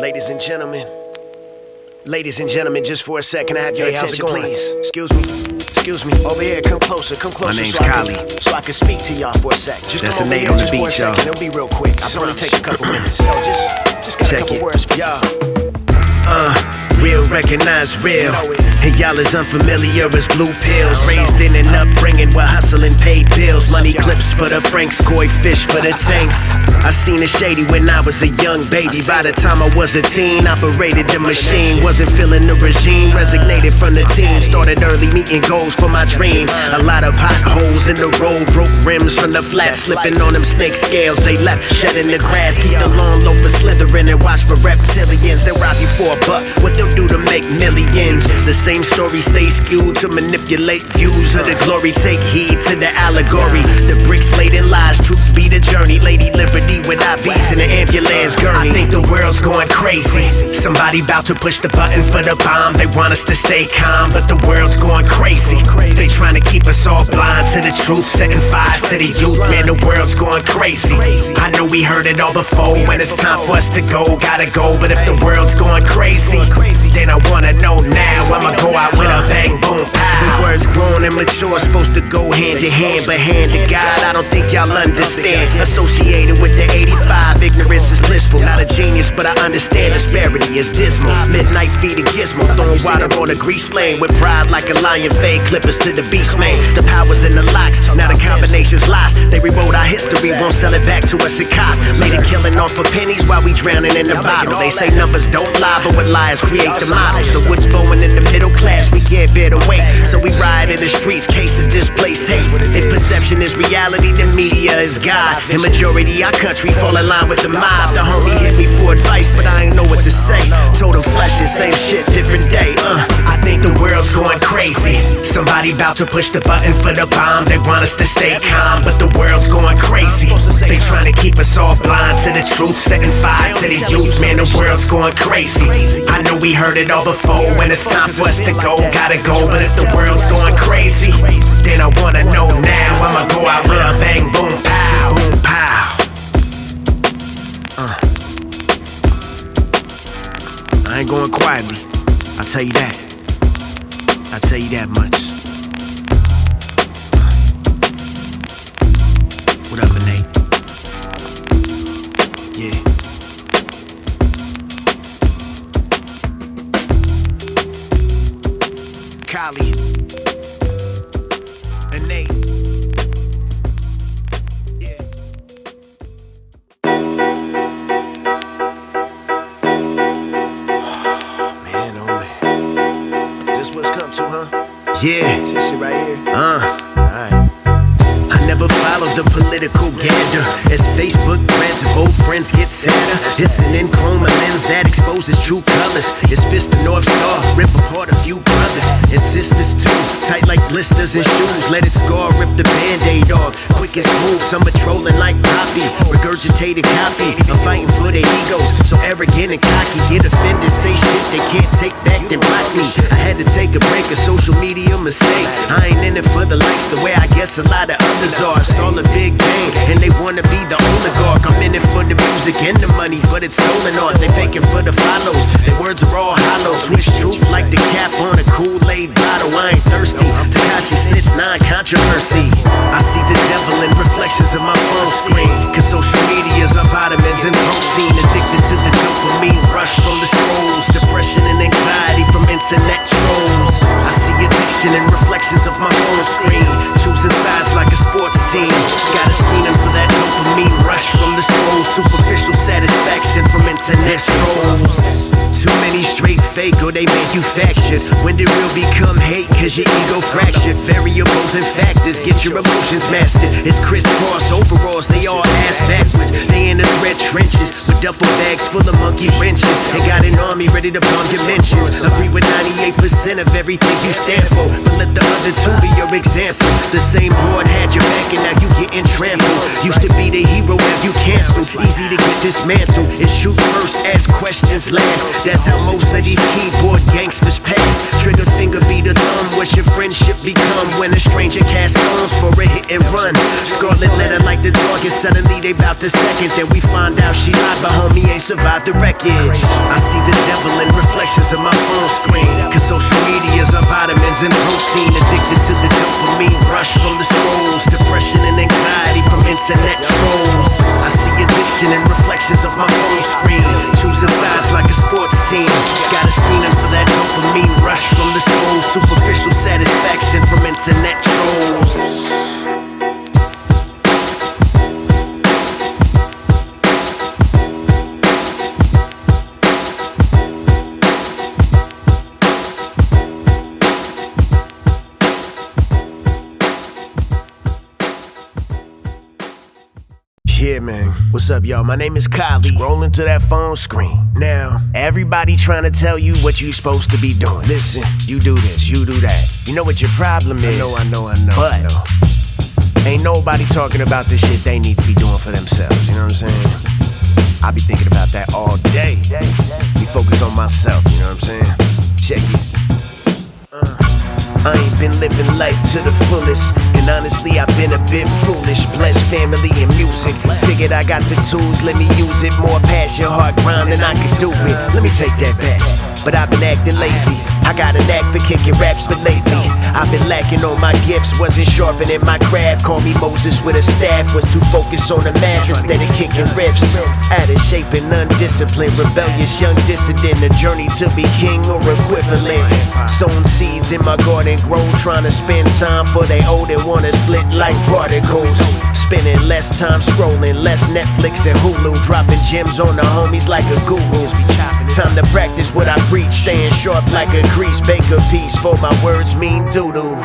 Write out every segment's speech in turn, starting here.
Ladies and gentlemen, just for a second, I have your attention, please. Excuse me. Over here, come closer. My name's Kahlee. So I can speak to y'all for a sec. Just that's Innate on the beat, y'all. It'll be real quick. I'll only take a couple minutes. Yo, just got a couple words for y'all. Real, recognize real. And y'all as unfamiliar as blue pills. Raised in an upbringing where hustling paid bills. Money clips for the Franks, koi fish for the tanks. I seen it shady when I was a young baby. By the time I was a teen, operated the machine. Wasn't feeling the regime, resignated from the team. Started early meeting goals for my dreams. A lot of potholes in the road, broke rims from the flat. Slipping on them snake scales, they left shedding the grass. Keep the lawn low for slithering and watch for reptilians. They'll rob you for a buck, what they'll do to make millions. The same story stays skewed to manipulate views of the glory. Take heed to the allegory. The bricks laid in lies, truth be the journey. Lady Liberty with IVs in an ambulance gurney. I think the world's going crazy. Somebody about to push the button for the bomb. They want us to stay calm, but the world's going crazy. They trying to keep us all blind to the truth, setting fire to the youth. Man, the world's going crazy. I know we heard it all before. When it's time for us to go, gotta go. But if the world's going crazy, then I wanna know now. I'ma go out with a bang, boom, pow. The words grown and mature, supposed to go hand in hand, but hand to God, I don't think y'all understand. Associated with the 85, ignorance is blissful. Not a genius, but I understand disparity is dismal. Midnight feeding gizmo, throwing water on a grease flame. With pride like a lion, fade clippers to the beast, man. The power's in the locks, now the combination's lost. They rewrote our history, won't sell it back to us at cost. Made a killing off of pennies while we drowning in the bottle. They say numbers don't lie, but with liars create the models. The wood's blowing in the middle class, we can't bear the weight. So we ride in the streets, case of displaced hate. If perception is reality, then media is God. In majority, our country fall in line with the mob. The homie hit me for advice, but I ain't know what to say. Told him flesh is same shit, different day. I think the world's going crazy. Somebody about to push the button for the bomb. They want us to stay calm, but the world's going crazy. They trying to keep us all blind to the truth, setting fire to the youth. Man, the world's going crazy. I know we heard it all before. When it's time for us to go, gotta go. But if the world's going crazy, then I wanna know now. I'ma go out with a bang, boom, pow, boom, pow. I ain't going quietly, I'll tell you that. I'll tell you that much. What up, Innate? Yeah. Kahlee Innate. Yeah. Man, oh man. This what's come to, huh? Yeah. This shit right here. Alright. I never followed the political gander. As Facebook threads of old friends get sadder. It's an enchroma lens that exposes true colors. It's fist the North Star, rip apart a few brothers and sisters too. Tight like blisters and shoes, let it scar, rip the band-aid off. Quick and smooth, some are trolling like Poppy. Regurgitated copy, I'm fighting for their egos. So arrogant and cocky, get offended, say shit they can't take back, then block me. I had to take a break, a social media mistake. I ain't in it for the likes the way I guess a lot of others are. It's all a big game, and they wanna be the oligarch. I'm in it for the music and the money, but it's stolen art. They faking for the follows, their words are all hollow. Switch truth like the cap on a Kool-Aid bottle. I ain't thirsty, Takashi snitch, non-controversy. I see the devil in reflections of my phone screen, cause social media's are vitamins and protein. Addicted to the dopamine rush from the scrolls. Depression and anxiety from internet trolls. I see addiction in reflections of my phone screen. Choosing sides like a sports team. Got us feeling for that dopamine rush from the scrolls. Superficial satisfaction from internet trolls. Too many straight fake or they manufactured. When did real become hate? Cause your ego fractured. Variables and factors, get your emotions mastered. It's crisscross overalls, they all ass backwards. They in the threat trenches with duffel bags full of monkey wrenches. They got an army ready to bomb dimensions. Agree with 98% of everything you stand for, but let the other two be your example. The same horde had your back and now you getting trampled. Used to be the hero, now you canceled. Easy to get dismantled. It's shoot first, ask questions last. That's how most of these keyboard before gangsters pass. Trigger finger be the thumb. What's your friendship become when a stranger casts stones for a hit and run? Scarlet letter like the target. Suddenly they bout to second. Then we find out she lied, but homie ain't survived the wreckage. I see the devil in reflections of my phone screen. Cause social media's are vitamins and protein. Addicted to the dopamine rush from the scrolls. Depression and anxiety from internet trolls. I see addiction in reflections of my phone screen. Choosing sides like a sports team. Gotta streaming for that dopamine rush from the scrolls. Superficial satisfaction from internet trolls. Yeah, man. What's up, y'all? My name is Kahlee. Scrolling to that phone screen. Now, everybody trying to tell you what you supposed to be doing. Listen, you do this, you do that. You know what your problem is? I know. But ain't nobody talking about the shit they need to be doing for themselves. You know what I'm saying? I be thinking about that all day. Be focused on myself. You know what I'm saying? Check it. I ain't been living life to the fullest, and honestly I've been a bit foolish. Blessed family and music, figured I got the tools, let me use it. More passion, hard grind than I could do it. Let me take that back, but I've been acting lazy. I got a knack for kicking raps, but lately I've been lacking on my gifts, wasn't sharpening my craft. Call me Moses with a staff, was too focused on the mattress instead of kicking riffs. Out of shape and undisciplined, rebellious young dissident, a journey to be king or equivalent. Sown seeds in my garden, grow, trying to spend time for they old and wanna split like particles. Spending less time scrolling, less Netflix and Hulu, dropping gems on the homies like a guru. Time to practice what I preach, staying sharp like a crease, bake a piece, for my words mean doodle.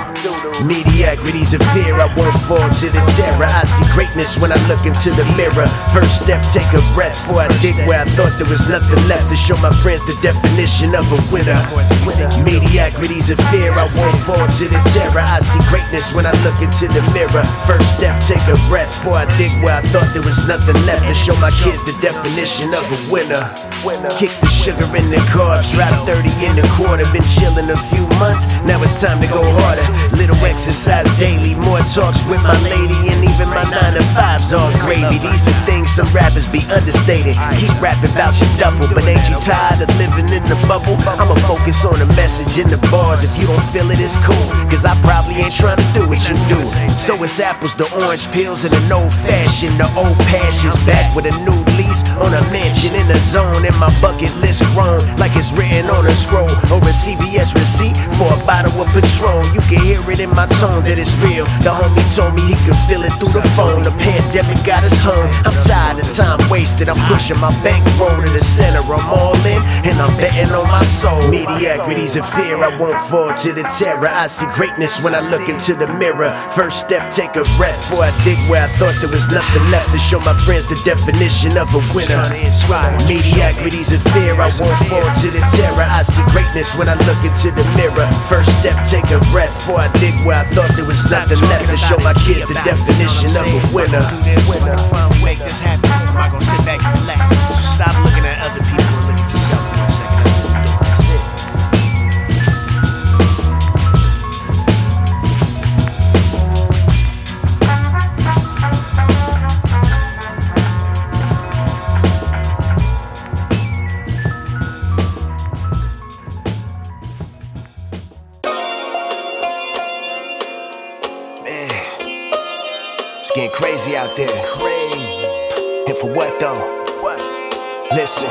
Mediocrity's a fear, I won't fall to the terror. I see greatness when I look into the mirror. First step, take a breath before I dig where I thought there was nothing left, to show my friends the definition of a winner. Mediocrity's a fear, I won't fall to the terror. I see greatness when I look into the mirror. First step, take a breath before I dig where I thought there was nothing left, to show my kids the definition of a winner. Kick the sugar in the carbs, drop 30 in the quarter. Been chillin' a few months, now it's time to go harder. Little exercise daily, more talks with my lady, and even my 9 to 5's all gravy. These are things some rappers be understated. Keep rapping about your duffel, but ain't you tired of living in the bubble? I'ma focus on the message in the bars. If you don't feel it, it's cool, cause I probably ain't trying to do what you do. So it's apples to orange pills and an old fashioned. The old passion's back with a new lease on a mansion in a zone. And my bucket list grown like it's written on a scroll, or a CVS receipt for a bottle of Patron. You can hear it in my tone that it's real. The homie told me he could feel it through the phone. The pandemic got us home. I'm tired of time wasted. I'm pushing my bankroll to the center. I'm all in and I'm betting on my soul. Mediocrity's a fear, I won't fall to the terror. I see greatness when I look into the mirror. First step, take a breath before I dig where I thought there was nothing left, to show my friends the definition of a winner. Mediocrity's a fear, I won't fall to the terror. I see greatness when I look into the mirror. First step, take a breath before I dig where I thought there was nothing left, to show my kids the definition of a winner. When I finally make this happen, am I gonna sit back and relax? So stop looking at other people and look at yourself for a second. That's it. It's getting crazy out there. Crazy. And for what though? What? Listen.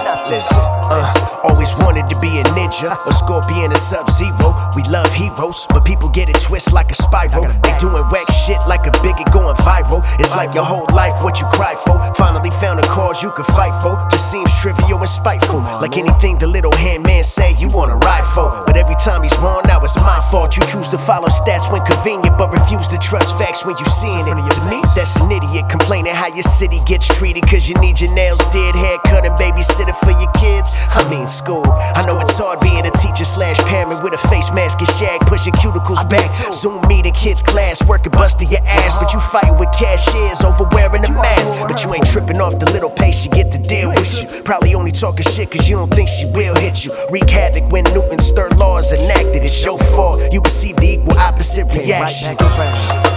Always wanted to be a ninja, a scorpion, a sub-zero. We love heroes, but people get it twisted like a spiral. They doing whack shit like a bigot going viral. It's like your whole life what you cry for. Finally found a cause you could fight for. Just seems trivial and spiteful, like anything the little hand man say you wanna ride for. But every time he's wrong, now it's my fault. You choose to follow stats when convenient, but refuse to trust facts when you seeing it. To me, that's an idiot complaining how your city gets treated, cause you need your nails did, haircut and babysitter for your kids. I mean school. I know it's hard being a teacher slash parent with a face mask and shag, pushing cuticles back. Zoom meeting kids class, working busting your ass, but you fighting with cashiers over wearing a mask. But you ain't tripping off the little pace you get to deal with. probably only talking shit cause you don't think she will hit you. Wreak havoc when Newton's third law is enacted. It's your fault, you receive the equal opposite reaction.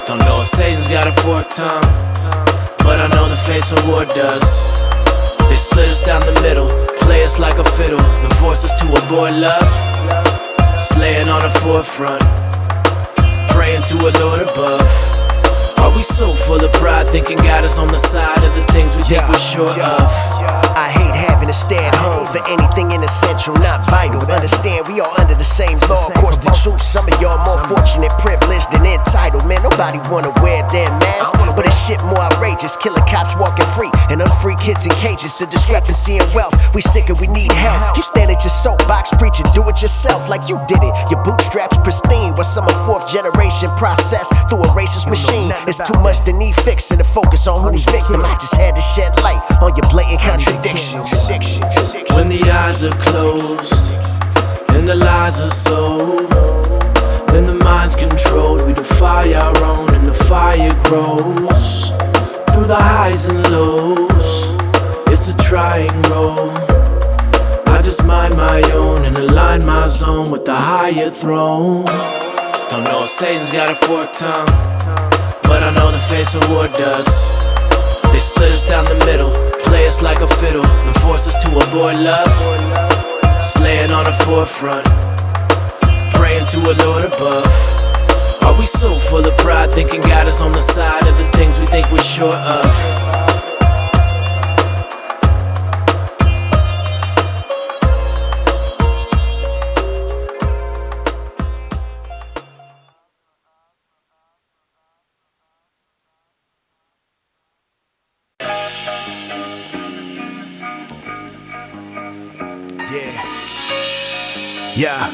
Don't know if Satan's got a forked tongue, but I know the face of war does. They split us down the middle, play us like a fiddle. The forces to abort love, slaying on the forefront, praying to a Lord above. Are we so full of pride, thinking God is on the side of the things we think we're sure of? I hate having to stay at home for anything inessential, not vital. Understand we all under the same law, of course the truth. Some of y'all more fortunate, privileged, and entitled. Man, nobody wanna wear a damn mask, but it's shit more outrageous. Killing cops walking free, and unfree kids in cages. The discrepancy in wealth, we sick and we need help. You stand at your soapbox preaching, do it yourself like you did it. Your bootstraps pristine, while some are fourth generation processed through a racist machine. It's too much to need fixing to focus on who's victim. I just had to shed light on your blatant contradictions. When the eyes are closed and the lies are sold, then the mind's controlled. We defy our own and the fire grows. Through the highs and lows, it's a trying role. I just mind my own and align my zone with the higher throne. Don't know if Satan's got a forked tongue, but I know the face of war does. They split us down the middle, play us like a fiddle. The forces to abort love, slaying on the forefront, praying to a Lord above. Are we so full of pride, thinking God is on the side of the things we think we're sure of? Yeah,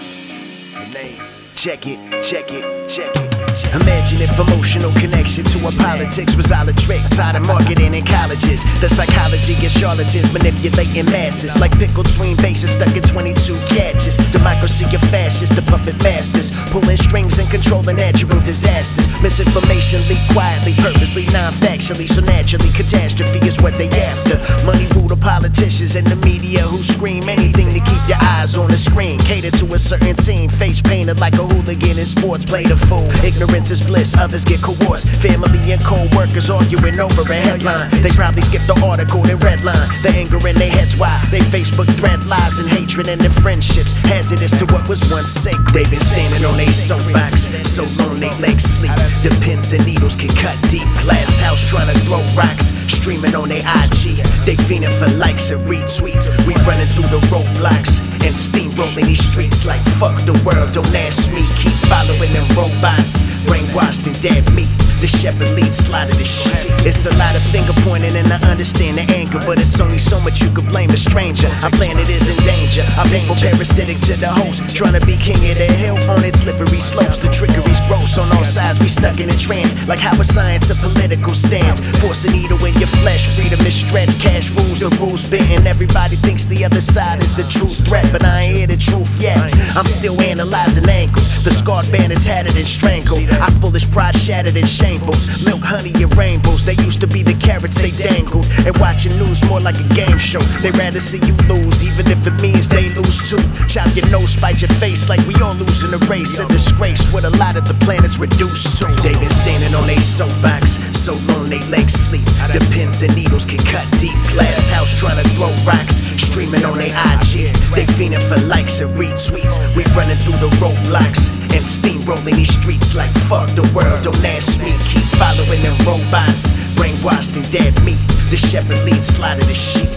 Innate. Check it, check it, check it. Imagine if emotional connection to our politics was all a trick. Tired of marketing in colleges. The psychology of charlatans manipulating masses like pickle tween bases stuck in 22 catches. Democracy of fascists, the puppet masters, pulling strings and controlling natural disasters. Misinformation leaked quietly, purposely, non-factually, so naturally catastrophe is what they after. Money rule the politicians and the media who scream anything to keep your eyes on the screen. Cater to a certain team, face painted like a hooligan in sports, play the fool. Ignorance is bliss, others get coerced. Family and co-workers arguing over a headline. They probably skipped the article, they redline. The anger in their heads, why? They Facebook thread lies and hatred and their friendships. Hazardous to what was once sacred. They've been standing on their soapbox, so long they legs sleep. The pins and needles can cut deep. Glass house trying to throw rocks, streaming on their IG. They fiending for likes and retweets. We running through the roadblocks and steamrolling these streets like fuck the world, don't ask me. Keep following them robots, brainwashed and dead meat. The shepherd leads slide of the shit. It's a lot of finger pointing and I understand the anger, but it's only so much you could blame a stranger. Our planet is in danger, our people parasitic to the host, trying to be king of the hill on its slippery slopes. The trickery's gross on all sides, we stuck in a trance, like how a science a political stance. Force a needle in your flesh, freedom is stretched, cash rules, the rules bitten. Everybody thinks the other side is the true threat, but I ain't hear the truth yet. I'm still analyzing angles, the scarred bandits had it and strangled. Our foolish pride shattered in shambles. Milk, honey, and rainbows, they used to be the carrots they dangled. And watching news more like a game show. They rather see you lose, even if it means they lose too. Chop your nose, spite your face, like we all losing a race. A disgrace, what a lot of the planet's reduced to. They've been standing on their soapbox, so long they legs sleep. The pins and needles can cut deep. Glass house trying to throw rocks, streaming on their IG. They fiending for likes and retweets. We running through the roadblocks and steamrolling these streets like fuck the world, don't ask me. Keep following them robots, brainwashed and dead meat. The shepherd leads slide of the sheep.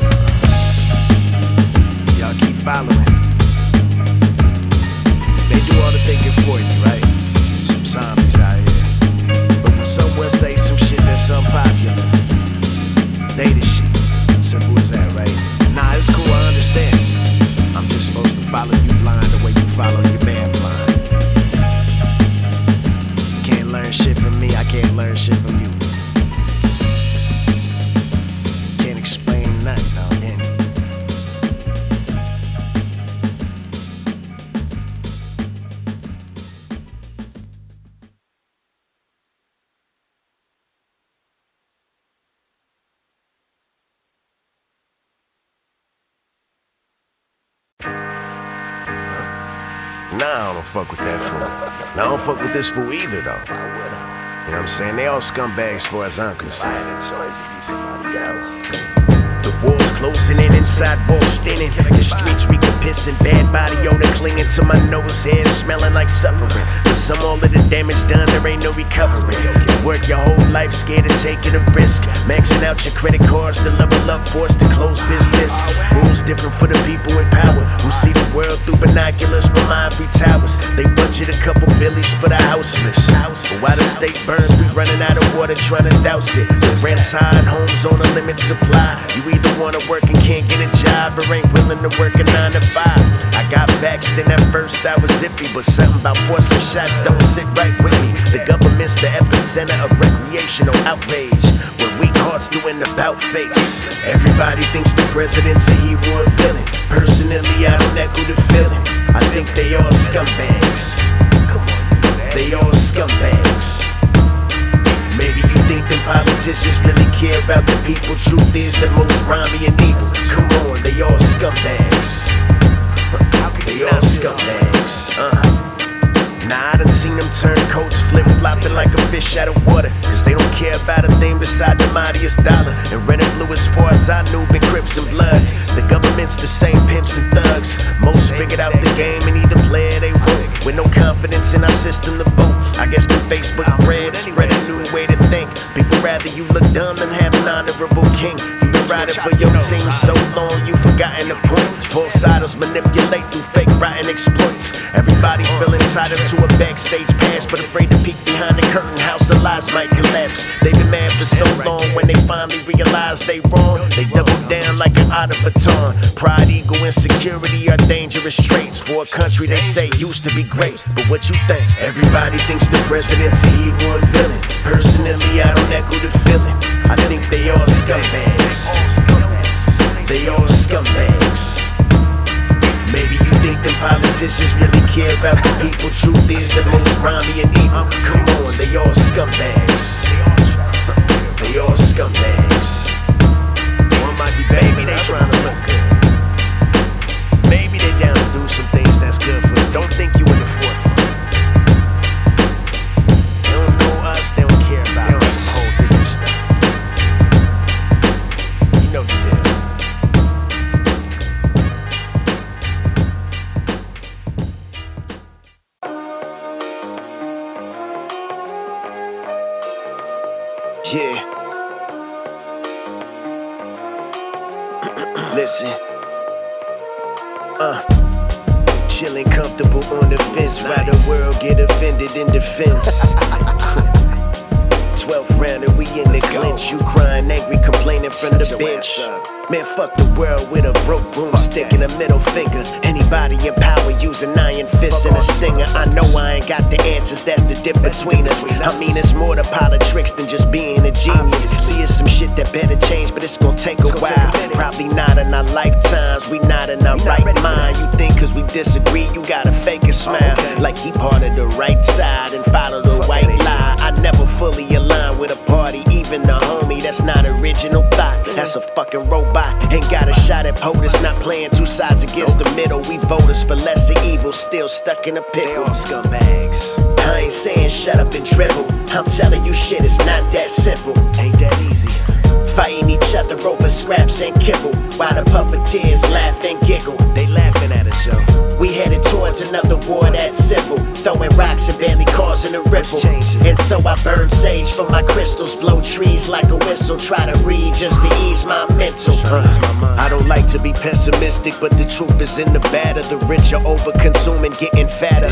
Y'all keep following. They do all the thinking for you, right? Some zombies out here. But when someone say some shit that's unpopular, they the shit. Simple as that, right? Nah, it's cool, I understand. I'm just supposed to follow you blind the way you follow your man blind. Can't learn shit from me, I can't learn shit from you. Can't explain nothing, no. Nah, I don't fuck with that fool. Nah, I don't fuck with this fool either, though. Why would I? You know what I'm saying? They all scumbags as far as I'm concerned. If I had a choice, it'd be somebody else. The walls closing in, inside walls thinning. The streets reeking piss and bad body odor clinging to my nose, hair smelling like suffering. For some, all of the damage done, there ain't no recovery. You work your whole life scared of taking a risk, maxing out your credit cards to level up, forced to close business. Rules different for the people in power who see the world through binoculars from ivory towers. They budget a couple billies for the houseless, but while the state burns, we running out of water trying to douse it. The rent's high and homes on a limited supply. You either wanna work and can't get a job, or ain't willing to work a 9 to 5. I got vexed and at first I was iffy, but something about forcing shots don't sit right with me. The government's the epicenter of recreational outrage, where weak hearts doing the bout face. Everybody thinks the president's a hero or villain. Personally, I don't echo the feeling. I think they all scumbags. They all scumbags. Maybe you think them politicians really care about the people. Truth is the most grimy and evil. Come on, they all scumbags. They all scumbags. Nah, I done seen them turn coats, flip-flopping like a fish out of water. Cause they don't care about a thing beside the mightiest dollar. And red and blue, as far as I knew, been Crips and Bloods. The government's the same pimps and thugs. Most figured out the game and either play or they won't. With no confidence in our system to vote. I guess the Facebook bread spread a new way to think. People rather you look dumb than have an honorable king. You been riding for your team so long, you forgotten the point. False idols manipulate through fake rotten exploits. Everybody feel entitled to a backstage pass, but afraid to peek behind the curtain. House of lies might collapse. They've been mad for so long, when they finally realize they wrong, they double down like an out of baton. Pride, ego, insecurity are dangerous traits for a country they say used to be great. But what you think? Everybody thinks the president's a hero or villain. Personally, I don't echo the feeling. I think they all scumbags. They all scumbags. Maybe you think them politicians really care about the people. Truth is the most grimy and evil. Come on, they all scumbags. They all scumbags. One might be baby, they trying to look good. Maybe they down to do some things that's good for them. Don't think you in the forefront. They don't know us, they don't care about us. Some whole different stuff. You know the deal. Yeah. Listen. Chillin' comfortable on the fence, while the world get offended in defense. 12th round and we in the clinch. You crying angry, complaining from the bench. Man, fuck the world with a broke broomstick and a middle finger. Anybody in power use an iron fist and a stinger. I know I ain't got the answers, that's the dip between us. I mean, it's more to politics than just being a genius. See, it's some shit that better change, but it's gonna take a while. Probably not in our lifetimes, we not in our right mind. You think cause we disagree, you gotta fake a smile. Like he part of the right side and follow the white lie. I never fully align with a party, even a homie. That's not original thought, that's a fucking robot. Ain't got a shot at POTUS, not playing two sides against the middle. We voters for lesser evil, still stuck in a pickle. They all scumbags. I ain't saying shut up and dribble. I'm telling you shit, it's not that simple. Ain't that easy. Fighting each other over scraps and kibble, while the puppeteers laugh and giggle. They laughing at us, yo. We headed towards another war that's civil, throwing rocks and barely causing a ripple. And so I burn sage for my crystals, blow trees like a whistle, try to read just to ease my mental. I don't like to be pessimistic, but the truth is in the batter. The rich are over consuming, getting fatter.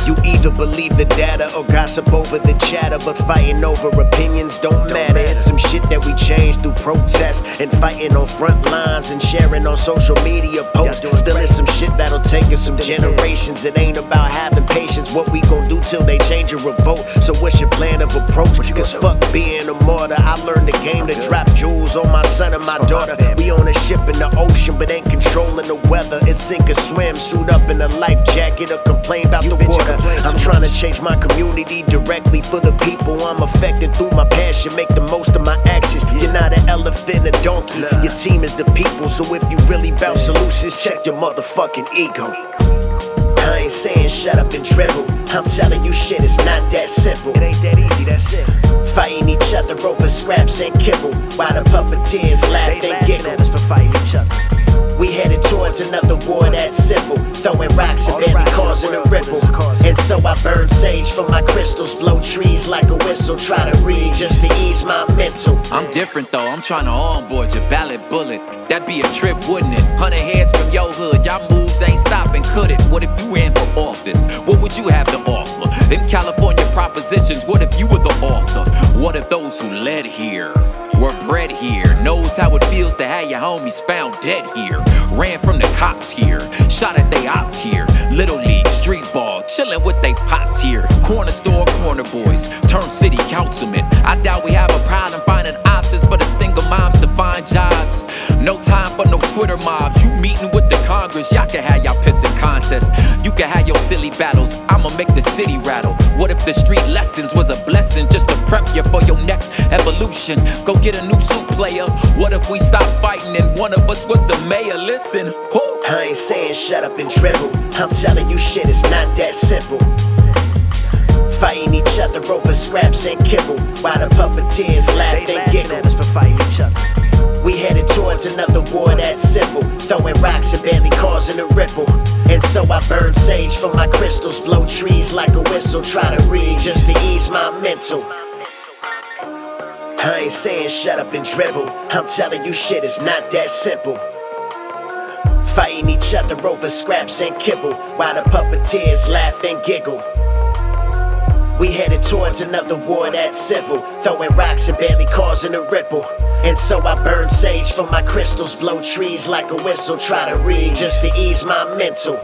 You either believe the data or gossip over the chatter, but fighting over opinions don't matter. It's some shit that we change through protests and fighting on front lines and sharing on social media posts. Still is some shit that'll take us some generations. It ain't about having patience, what we gon' do till they change or revolt. So what's your plan of approach? Cause fuck being a martyr, I learned the game to drop jewels on my son and my daughter. We on a ship in the ocean, but ain't controlling the weather. It's sink or swim, suit up in a life jacket or complain about the water. I'm trying to change my community directly for the people. I'm affected through my passion, make the most of my actions. You're not an elephant, a donkey, your team is the people. So if you really bout solutions, check your motherfucking ego. I I ain't saying shut up and dribble. I'm telling you shit is not that simple. It ain't that easy, that's it. Fighting each other over scraps and kibble, while the puppeteers laugh and giggle. At us for fighting each other. We headed towards another war that's civil, throwing rocks and barely causing a ripple. And so I burn sage for my crystals, blow trees like a whistle, try to read just to ease my mental. I'm different though, I'm trying to onboard your ballot bullet. That'd be a trip, wouldn't it? 100 heads from your hood, y'all moves ain't stopping, could it? What if you ran for office? What would you have to offer? In California propositions, what if you were the author? What if those who led here were bred here? Knows how it feels to have your homies found dead here. Ran from the cops here, shot at they ops here. Little league, street ball, chillin' with they pops here. Corner store, corner boys, turned city councilmen. I doubt we have a problem finding options for the single moms to find jobs. No time for no Twitter mobs. You meeting with the Congress, y'all can have y'all pissing contests. You can have your silly battles, I'ma make the city rattle. What if the street lessons was a blessing just to prep you for your next evolution? Go get a new suit, player. What if we stopped fighting and one of us was the mayor? Listen, who? I ain't saying shut up and dribble. I'm telling you shit is not that simple. Fighting each other over scraps and kibble, while the puppeteers laugh and giggle. At us for fighting each other. We headed towards another war that's civil, throwing rocks and barely causing a ripple. And so I burn sage for my crystals, blow trees like a whistle, try to read just to ease my mental. I ain't saying shut up and dribble. I'm telling you shit is not that simple. Fighting each other over scraps and kibble, while the puppeteers laugh and giggle. We headed towards another war that's civil, throwing rocks and barely causing a ripple. And so I burn sage for my crystals, blow trees like a whistle, try to read just to ease my mental.